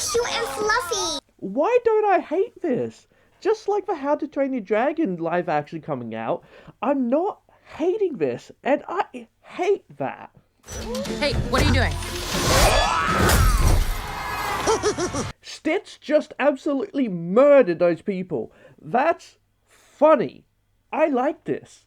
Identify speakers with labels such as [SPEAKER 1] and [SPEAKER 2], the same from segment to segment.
[SPEAKER 1] cute and fluffy.
[SPEAKER 2] Why don't I hate this? Just like the How to Train Your Dragon live action coming out, I'm not hating this, and I hate that.
[SPEAKER 3] Hey, what are you doing?
[SPEAKER 2] Stitch just absolutely murdered those people. That's funny. I like this.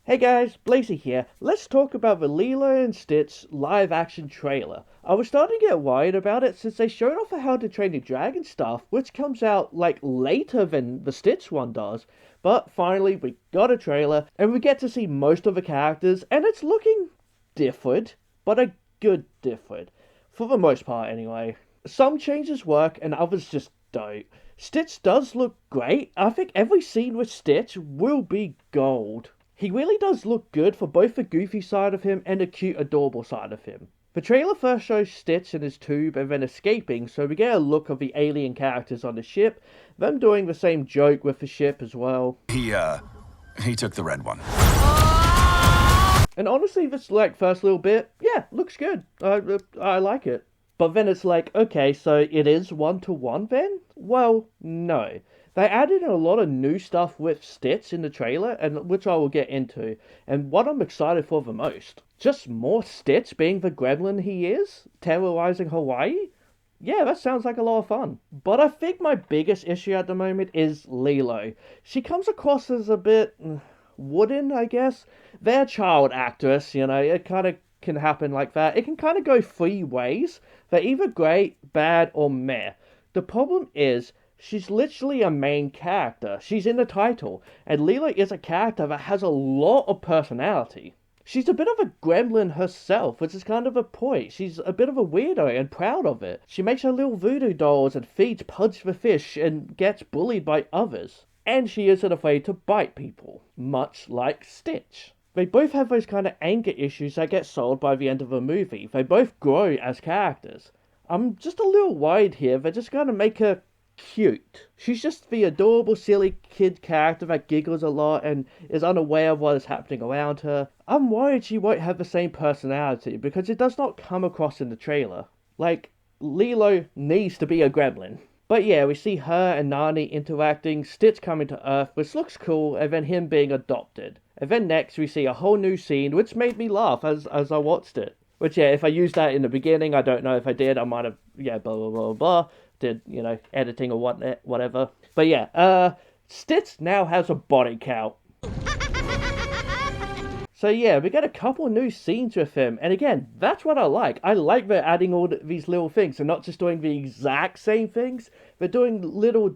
[SPEAKER 2] Hey guys, Blazie here. Let's talk about the Lilo and Stitch live action trailer. I was starting to get worried about it since they showed off the How to Train Your Dragon stuff, which comes out like later than the Stitch one does. But finally we got a trailer and we get to see most of the characters, and it's looking different, but a good different. For the most part anyway. Some changes work and others just don't. Stitch does look great. I think every scene with Stitch will be gold. He really does look good for both the goofy side of him and the cute, adorable side of him. The trailer first shows Stitch in his tube and then escaping, so we get a look of the alien characters on the ship, them doing the same joke with the ship as well.
[SPEAKER 4] He took the red one.
[SPEAKER 2] And honestly, this first little bit, yeah, looks good. I like it. But then it's like, okay, so it is 1-to-1 then? Well, no. They added in a lot of new stuff with Stitch in the trailer, and which I will get into, and what I'm excited for the most. Just more Stitch being the gremlin he is, terrorizing Hawaii? Yeah, that sounds like a lot of fun. But I think my biggest issue at the moment is Lilo. She comes across as a bit wooden, I guess. They're a child actress, you know, it kind of can happen like that. It can kind of go three ways. They're either great, bad, or meh. The problem is, she's literally a main character. She's in the title, and Lilo is a character that has a lot of personality. She's a bit of a gremlin herself, which is kind of a point. She's a bit of a weirdo and proud of it. She makes her little voodoo dolls and feeds Pudge the fish and gets bullied by others. And she isn't afraid to bite people, much like Stitch. They both have those kind of anger issues that get solved by the end of the movie. They both grow as characters. I'm just a little worried here. They're just going to make her cute. She's just the adorable, silly kid character that giggles a lot and is unaware of what is happening around her. I'm worried she won't have the same personality because it does not come across in the trailer. Like, Lilo needs to be a gremlin. But yeah, we see her and Nani interacting, Stitch coming to Earth, which looks cool, and then him being adopted. And then next we see a whole new scene, which made me laugh as I watched it. Which, yeah, if I used that in the beginning, I don't know if I did, I might have, yeah, blah, blah, blah, blah. Did, you know, editing or whatever. But yeah, Stitch now has a body count. So yeah, we get a couple new scenes with him, and again, that's what I like. I like they're adding all these little things. They're not just doing the exact same things, they're doing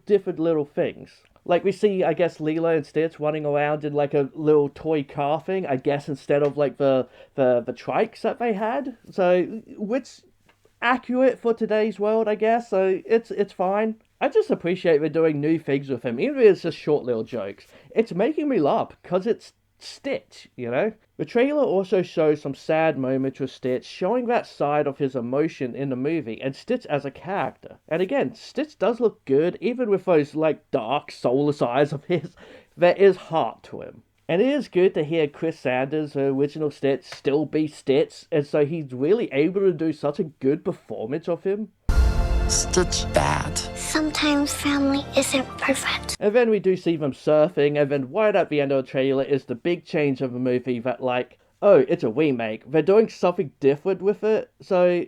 [SPEAKER 2] different little things. Like we see, I guess, Lilo and Stitch running around in like a little toy car thing, I guess, instead of like the trikes that they had. So, which accurate for today's world, I guess, so it's fine. I just appreciate they're doing new things with him, even if it's just short little jokes. It's making me laugh, because it's Stitch, you know? The trailer also shows some sad moments with Stitch, showing that side of his emotion in the movie, and Stitch as a character. And again, Stitch does look good, even with those, like, dark, soulless eyes of his. There is heart to him. And it is good to hear Chris Sanders, the original Stitch, still be Stitch, and so he's really able to do such a good performance of him.
[SPEAKER 4] Stitch bad.
[SPEAKER 1] Sometimes family isn't perfect.
[SPEAKER 2] And then we do see them surfing, and then right at the end of the trailer is the big change of the movie that, like, oh, it's a remake. They're doing something different with it, so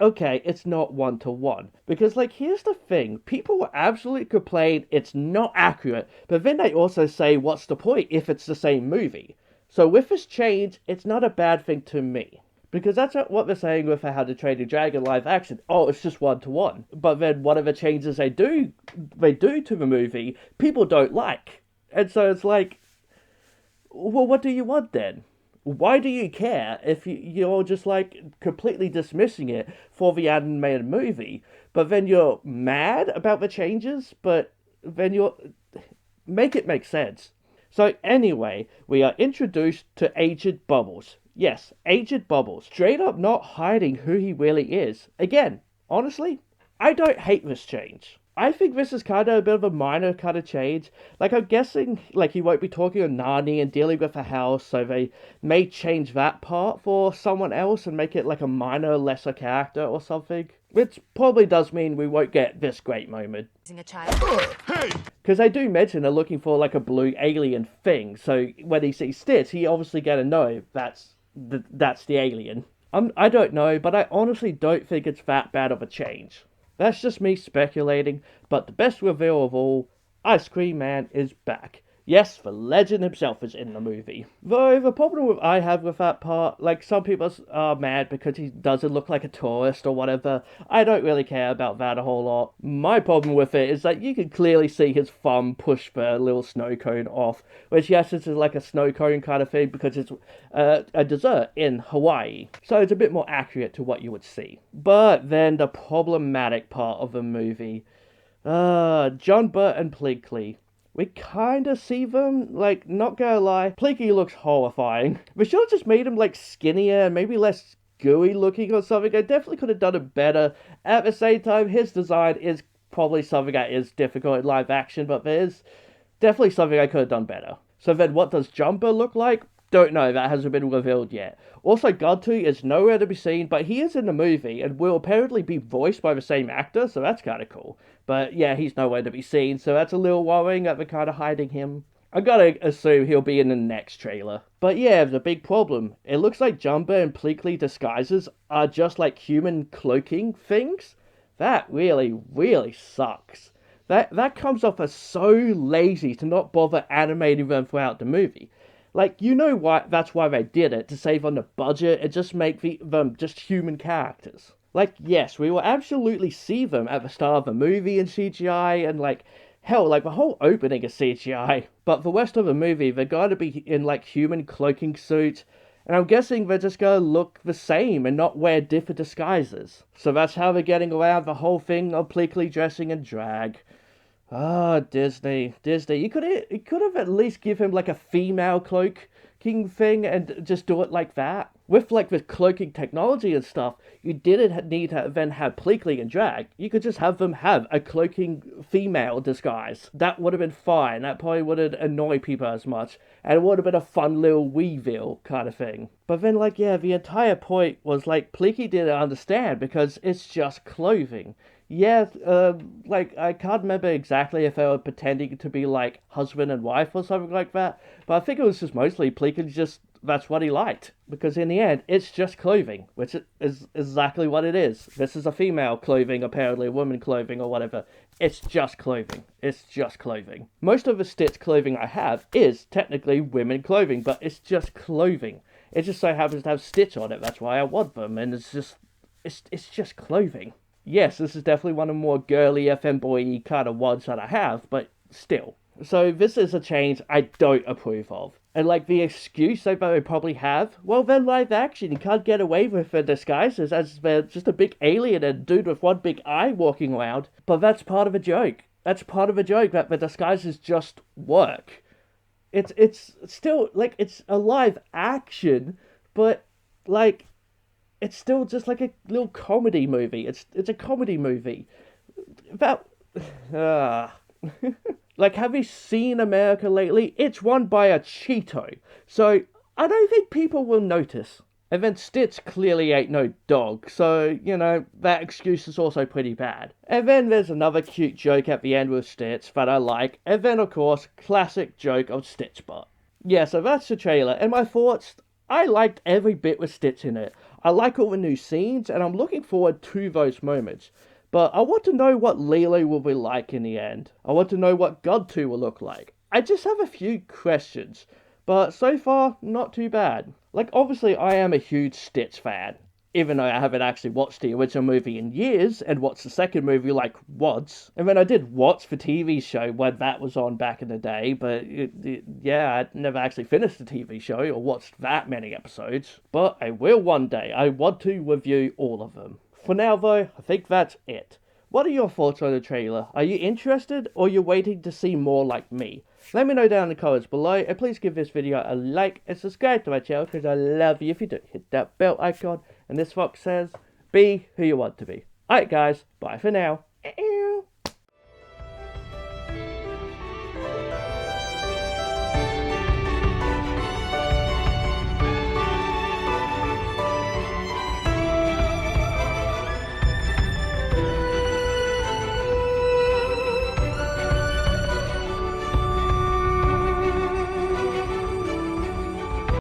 [SPEAKER 2] okay, it's not 1-to-1. Because, like, here's the thing. People will absolutely complain it's not accurate, but then they also say, what's the point if it's the same movie? So with this change, it's not a bad thing to me. Because that's what they're saying with How to Train Your Dragon live action. Oh, it's just 1-to-1. But then whatever changes they do to the movie, people don't like. And so it's like, well, what do you want then? Why do you care if you're just, like, completely dismissing it for the animated movie? But then you're mad about the changes, but then make it make sense. So anyway, we are introduced to Aged Bubbles. Yes, Aged Bubbles. Straight up not hiding who he really is. Again, honestly, I don't hate this change. I think this is kind of a bit of a minor kind of change. Like, I'm guessing, like, he won't be talking to Nani and dealing with a house, so they may change that part for someone else and make it like a minor, lesser character or something. Which probably does mean we won't get this great moment.
[SPEAKER 3] A child.
[SPEAKER 2] Because they do mention they're looking for, like, a blue alien thing, so when he sees Stitch, he obviously gonna know that's the alien. I don't know, but I honestly don't think it's that bad of a change. That's just me speculating, but the best reveal of all, Ice Cream Man is back. Yes, the legend himself is in the movie. Though the problem I have with that part, like, some people are mad because he doesn't look like a tourist or whatever. I don't really care about that a whole lot. My problem with it is that you can clearly see his thumb push the little snow cone off, which yes, this is like a snow cone kind of thing because it's a dessert in Hawaii. So it's a bit more accurate to what you would see. But then the problematic part of the movie, John Burt and Pleakley. We kinda see them, like, not gonna lie, Pleaky looks horrifying. We should have just made him, like, skinnier and maybe less gooey looking or something. I definitely could have done it better. At the same time, his design is probably something that is difficult in live action, but there's definitely something I could have done better. So then what does Jumper look like? Don't know, that hasn't been revealed yet. Also, Godtu is nowhere to be seen, but he is in the movie and will apparently be voiced by the same actor, so that's kind of cool. But yeah, he's nowhere to be seen, so that's a little worrying that they're kind of hiding him. I gotta assume he'll be in the next trailer. But yeah, the big problem. It looks like Jumper and Pleakley disguises are just like human cloaking things. That really, really sucks. That comes off as so lazy to not bother animating them throughout the movie. Like, you know why? That's why they did it, to save on the budget and just make them just human characters. Like, yes, we will absolutely see them at the start of the movie in CGI, and like, hell, like the whole opening is CGI. But the rest of the movie, they're going to be in like human cloaking suits, and I'm guessing they're just going to look the same and not wear different disguises. So that's how they're getting around the whole thing of Pleakley dressing in drag. Ah, Disney. You could have at least give him like a female cloaking thing and just do it like that. With like the cloaking technology and stuff, you didn't need to then have Pleakley and drag. You could just have them have a cloaking female disguise. That would have been fine. That probably wouldn't annoy people as much. And it would have been a fun little reveal kind of thing. But then like, yeah, the entire point was like Pleaky didn't understand because it's just clothing. Yeah, like, I can't remember exactly if they were pretending to be, like, husband and wife or something like that, but I think it was just mostly Pleaky just, that's what he liked, because in the end, it's just clothing, which is exactly what it is. This is a female clothing, apparently, a woman clothing or whatever. It's just clothing. It's just clothing. Most of the Stitch clothing I have is technically women clothing, but it's just clothing. It just so happens to have Stitch on it, that's why I want them, and it's just clothing. Yes, this is definitely one of the more girly femboy kind of ones that I have, but still. So this is a change I don't approve of. And like the excuse they probably have, well, they're live action, you can't get away with the disguises as they're just a big alien and a dude with one big eye walking around. But that's part of the joke. That's part of the joke, that the disguises just work. It's still, like, it's a live action, but, like, it's still just like a little comedy movie. It's a comedy movie. About... Like, have you seen America lately? It's run by a Cheeto. So, I don't think people will notice. And then Stitch clearly ain't no dog. So, you know, that excuse is also pretty bad. And then there's another cute joke at the end with Stitch that I like. And then, of course, classic joke of Stitch Butt. Yeah, so that's the trailer. And my thoughts... I liked every bit with Stitch in it. I like all the new scenes, and I'm looking forward to those moments. But I want to know what Lilo will be like in the end. I want to know what God2 will look like. I just have a few questions, but so far, not too bad. Like, obviously, I am a huge Stitch fan. Even though I haven't actually watched the original movie in years, and watched the second movie like once. And then I did watch the TV show when that was on back in the day, but yeah, I never actually finished the TV show or watched that many episodes. But I will one day. I want to review all of them. For now though, I think that's it. What are your thoughts on the trailer? Are you interested, or are you waiting to see more like me? Let me know down in the comments below, and please give this video a like and subscribe to my channel, because I love you if you do. Hit that bell icon, and this fox says, be who you want to be. Alright guys, bye for now.